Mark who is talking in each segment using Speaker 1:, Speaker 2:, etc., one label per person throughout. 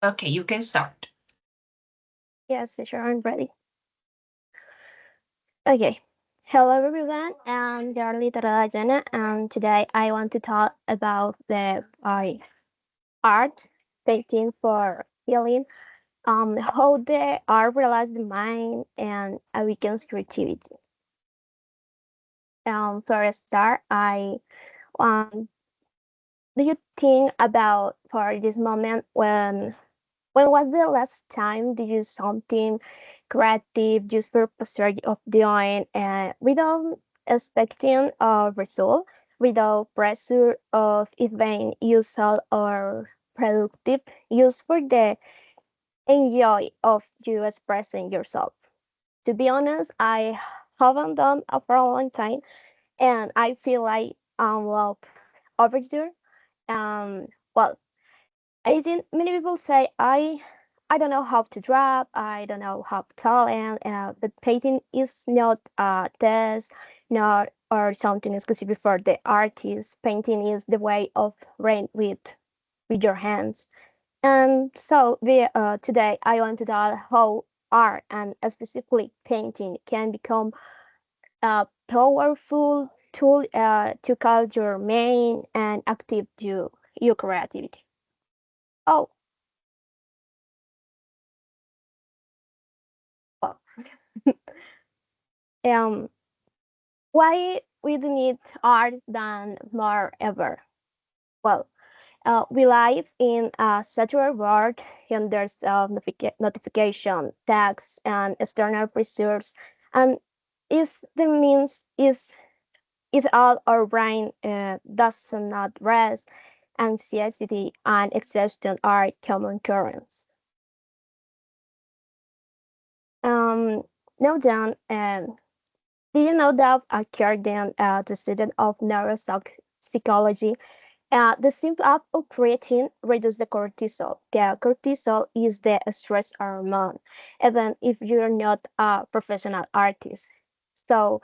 Speaker 1: Okay, you can start.
Speaker 2: Yes, sure, I'm ready. Okay. Hello, everyone. I'm Darly Torrado and today I want to talk about the art, painting for healing, how the art relaxes the mind and awakens creativity. For a start, I do you think about for this moment when was the last time did you something creative just for pleasure of doing and without expecting a result, without pressure of it being useful or productive, used for the enjoy of you expressing yourself? To be honest, I haven't done it for a long time and I feel like I'm well overdue. Um, well, I think many people say I don't know how to draw, I don't know how to talent, but painting is not a test, not or something exclusive for the artist. Painting is the way of writing with your hands. And so today I want to talk how art and specifically painting can become a powerful tool to call your main and active your creativity. Oh, well, um, why we need art than more ever? Well, we live in a saturated world, and there's notification, tags, and external pressures, and is the means is all our brain does not rest. Anxiety and exhaustion are common currents. Um, now then, do you know that according the student of neuropsychology, the simple act of creating reduces the cortisol. The cortisol is the stress hormone, even if you're not a professional artist. So,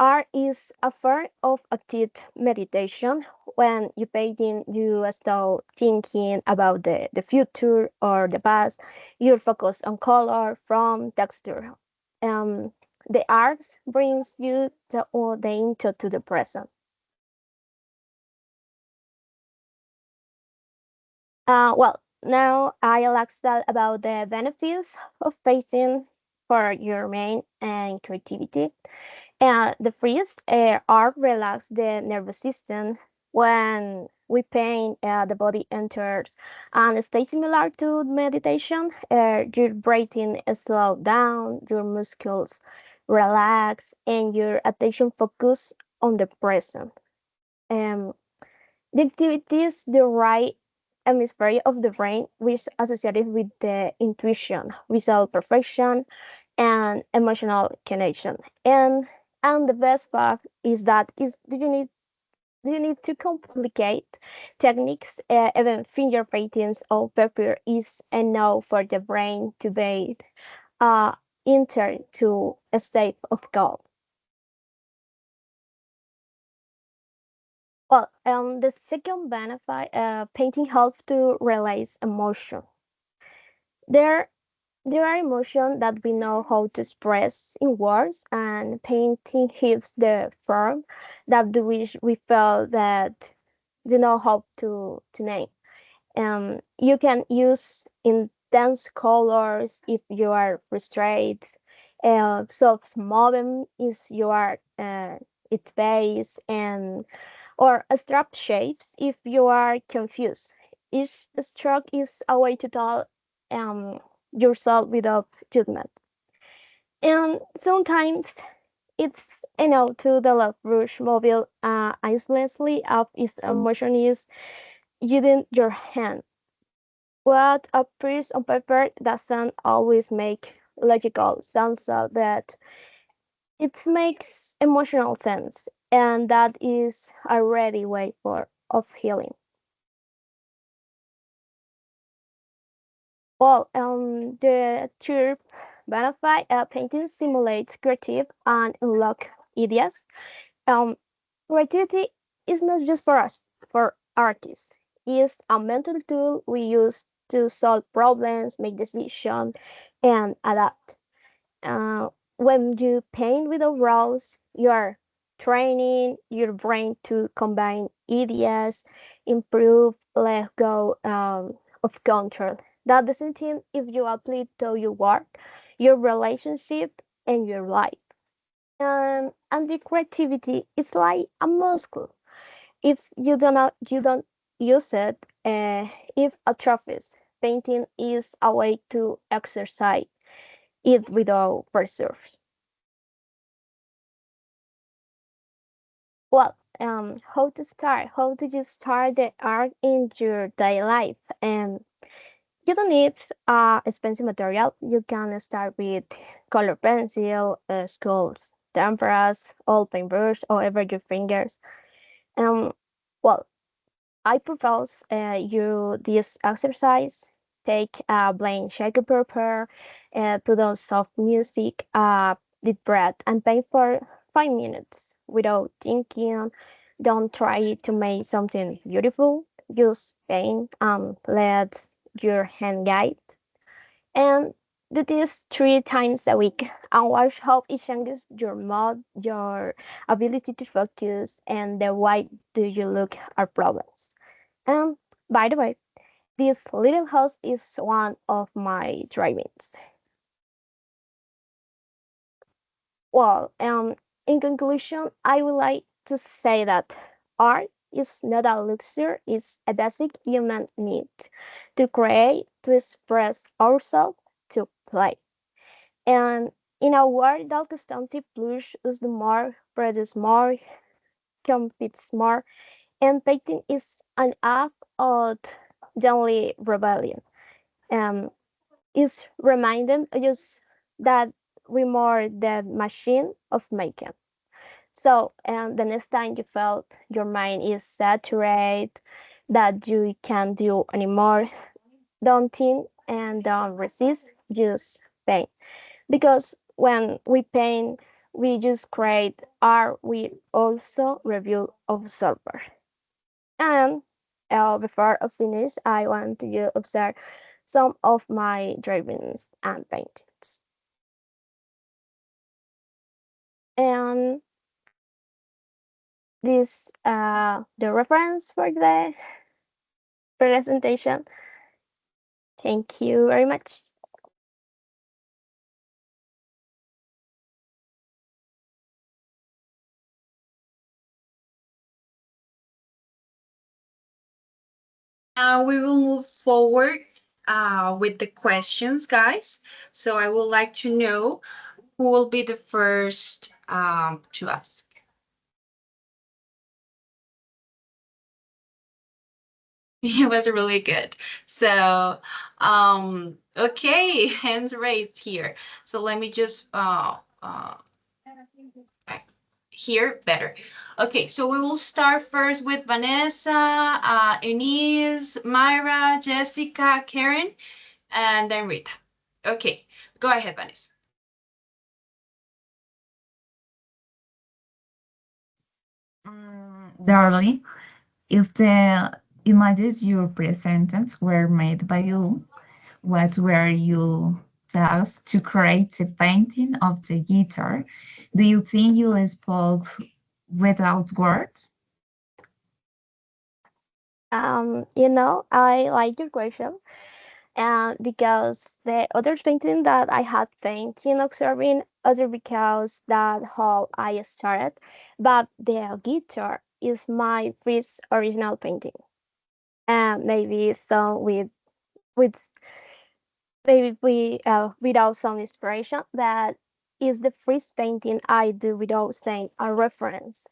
Speaker 2: art is a form of active meditation. When you painting, you start thinking about the future or the past. You're focused on color, form, texture. Um, the art brings you the into to the present. Now I'll ask about the benefits of painting for your mind and creativity. The first art relax the nervous system. When we paint, the body enters and stays similar to meditation. Your breathing slow down, your muscles relax, and your attention focus on the present. Um, the activities the right hemisphere of the brain, which is associated with the intuition, visual perfection, and emotional connection. And the best part is that is do you need to complicate techniques? Even finger paintings or paper is enough for the brain to be uh, enter to a state of calm. The second benefit, painting helps to release emotion. There, there are emotions that we know how to express in words, and painting gives the form that we feel that you know how to name. You can use intense colors if you are frustrated. Soft movement is your it face and or abstract shapes if you are confused. Each stroke is a way to tell um, yourself without judgment. And sometimes it's to the left brush mobile isolationally of its emotion is using your hand. What appears on paper doesn't always make logical sense, but it makes emotional sense, and that is a ready way for of healing. The third benefit painting simulates creative and unlock ideas. Um, Creativity is not just for us, for artists. It's a mental tool we use to solve problems, make decisions, and adapt. Uh, when you paint with rules, you're training your brain to combine ideas, improve, let go of control. That doesn't mean if you apply it to your work, your relationship, and your life. And the creativity is like a muscle. If you don't use it, if atrophies, painting is a way to exercise it without pressure. Well, how to start? How do you start the art in your daily life? And you don't need expensive material. You can start with color pencil, skulls, temperas, old paintbrush, or ever your fingers. Um, well, I propose you this exercise. Take a blank sheet of paper, put on soft music, deep breath, and paint for 5 minutes without thinking. Don't try to make something beautiful. Just paint and let your hand guide. And do this 3 times a week and watch how it changes your mood, your ability to focus, and the way do you look at problems. And by the way, this little house is one of my drivings. Well, in conclusion, I would like to say that art is not a luxury, it's a basic human need to create, to express ourselves, to play. And in a world that constantly pushes the more, produce more, competes more, and painting is an act of gently rebellion. Um, is reminding us that we're more than machine of making. So, the next time you felt your mind is saturated, that you can't do anymore, don't think and don't resist, just paint. Because when we paint, we just create art, we also review observer. And before I finish, I want you to observe some of my drawings and paintings. And this the reference for the presentation. Thank you very much.
Speaker 1: Now we will move forward with the questions, guys. So I would like to know who will be the first to ask. It was really good. So, okay, hands raised here. So let me just here better. Okay, so we will start first with Vanessa, Enise, Myra, Jessica, Karen, and then Rita. Okay, go ahead, Vanessa.
Speaker 3: Darling, if the images you presented were made by you, what were you tasked to create a painting of the guitar? Do you think you spoke without words?
Speaker 2: I like your question, and because the other painting that I had painting observing, other because that how I started, but the guitar is my first original painting, and maybe some with maybe we without some inspiration. That is the first painting I do without saying a reference,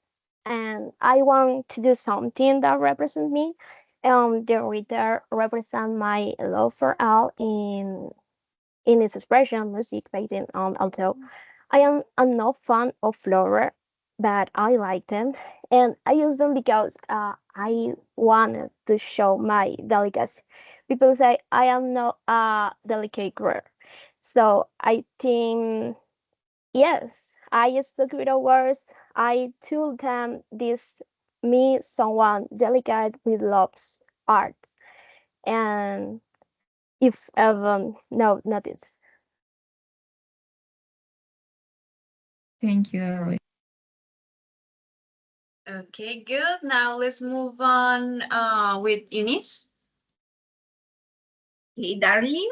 Speaker 2: and I want to do something that represents me. The reader represent my love for art in its expression, music, painting, and although I'm not fan of flower, but I like them, and I use them because I wanted to show my delicacy. People say I am not a delicate girl, so I think yes, I spoke without words. I told them this me someone delicate with loves arts and if ever no notice.
Speaker 3: Thank you, Roy.
Speaker 1: Okay, good. Now let's move on with Eunice.
Speaker 4: Okay, darling.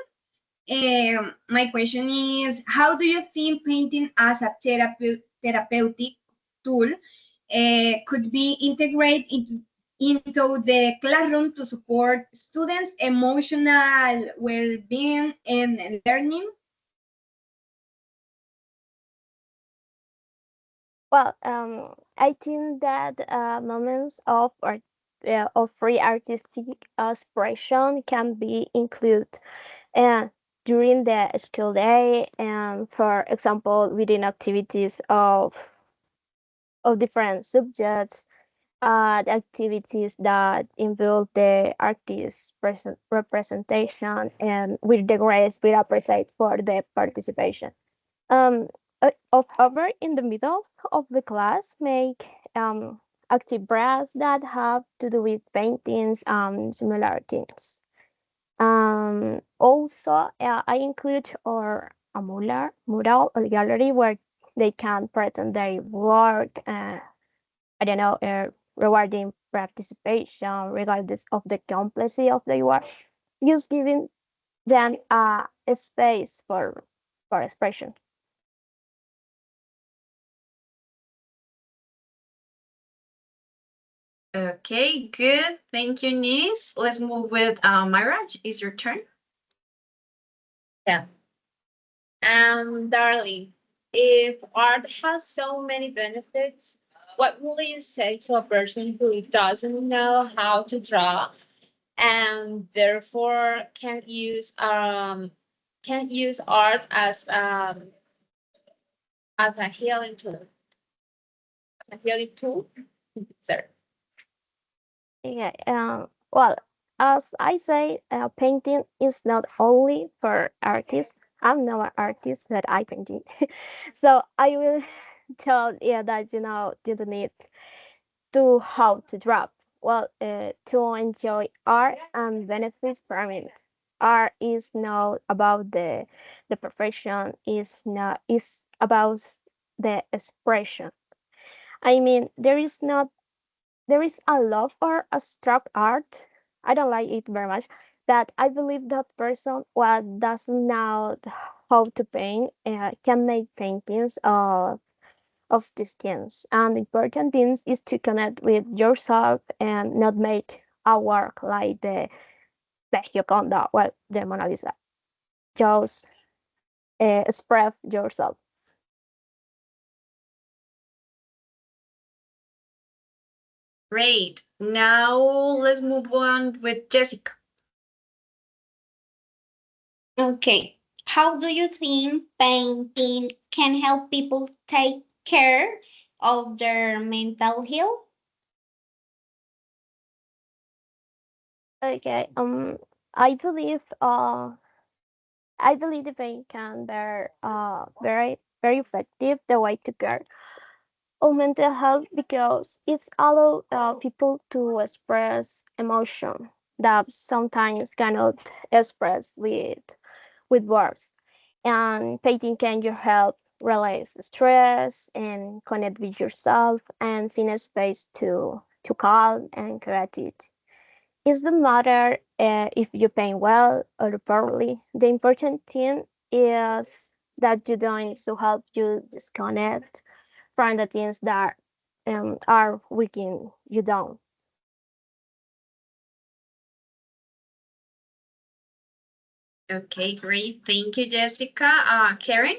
Speaker 4: My question is, how do you think painting as a therapeutic tool could be integrated into the classroom to support students' emotional well-being and learning?
Speaker 2: Well, I think that moments of free artistic expression can be included uh, during the school day, and for example, within activities of different subjects, the activities that involve the artist's representation, and with the grades we appreciate for the participation. Um, Over in the middle of the class, make active breaths that have to do with paintings and similar things. Also, I include or a mural or gallery where they can present their work. I don't know, rewarding participation regardless of the complexity of their work. Just giving them a space for expression.
Speaker 1: Okay, good. Thank you, Eunice. Let's move with Myra. It's your turn.
Speaker 5: Yeah. Darling, if art has so many benefits, what will you say to a person who doesn't know how to draw and therefore can't use art as a healing tool? As a healing tool? Sorry.
Speaker 2: Yeah, well, as I say, painting is not only for artists. I'm not an artist, but I painting. So I will tell you that you don't need to how to draw. Well, to enjoy art and benefits from it. Art is not about the perfection. Is about the expression. I mean, there is a love for abstract art. I don't like it very much. That I believe that person what doesn't know how to paint can make paintings of these things. And the important thing is to connect with yourself and not make a work like the Gioconda, well, the Mona Lisa. Just express yourself.
Speaker 1: Great. Now let's move on with Jessica.
Speaker 6: Okay. How do you think painting can help people take care of their mental health?
Speaker 2: Okay. I believe I believe the paint can be very effective the way to care of mental health because it's allow people to express emotion that sometimes cannot express with words. And painting can you help release stress and connect with yourself and find a space to calm and creativity. It doesn't matter if you paint well or poorly. The important thing is that you're doing to help you disconnect from the things that are weakening you down.
Speaker 1: Okay, great. Thank you, Jessica. Karen?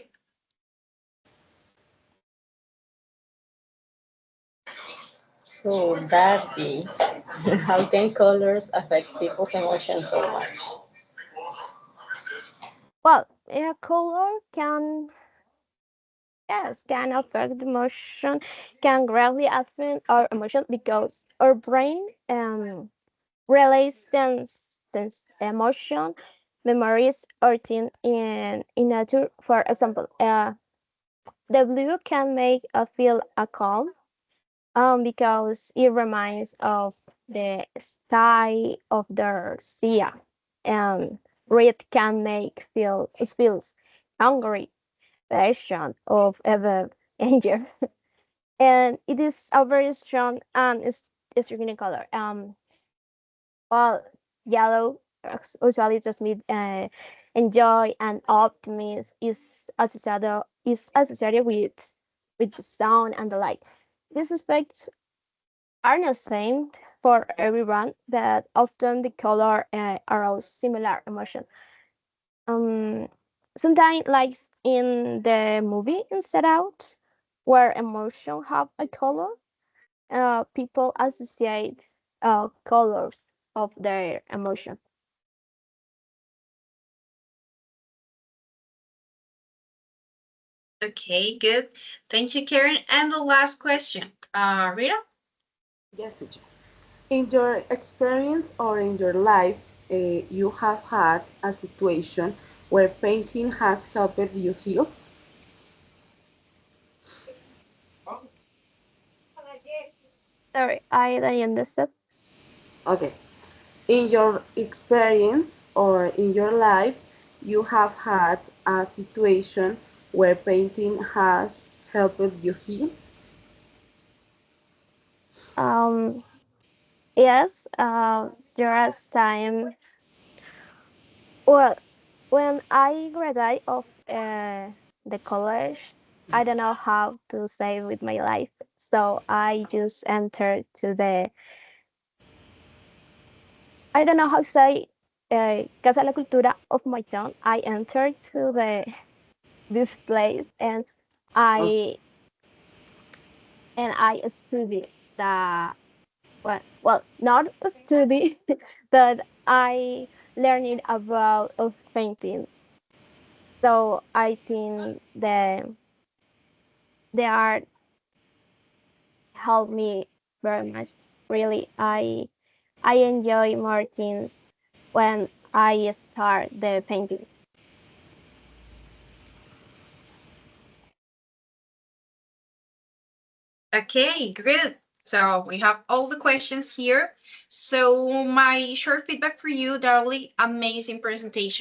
Speaker 7: So Darby, how can colors affect people's emotions so much?
Speaker 2: Well, color can yes can affect emotion, can greatly affect our emotion because our brain relays sense emotion, memories, or thing in nature. For example, the blue can make us feel a calm because it reminds of the sky of the sea. Red can make us feels hungry, passion, of ever anger, and it is a very strong and it's green color. Well, yellow usually transmit enjoy and optimism is associated with the sound and the light. These aspects are not same for everyone, but often the color arouse similar emotion. Um, Sometimes, like in the movie Inside Out, where emotion have a color, people associate colors of their emotion.
Speaker 1: Okay, good. Thank you, Karen. And the last question, Rita?
Speaker 8: Yes, teacher. In your experience or in your life, you have had a situation where painting has helped you heal?
Speaker 2: Sorry, I don't understand.
Speaker 8: Okay. In your experience or in your life, you have had a situation where painting has helped you heal?
Speaker 2: Um, yes, there was time. Well, when I graduate of the college, I don't know how to say with my life, so I just entered to the I don't know how to say Casa de la Cultura of my town. I entered to the this place
Speaker 8: Oh,
Speaker 2: I I studied the well not a study but I learned about of painting. So I think the art helped me very much. Really, I enjoy more things when I start the painting.
Speaker 1: Okay, good. So we have all the questions here. So my short feedback for you, Darly, amazing presentation.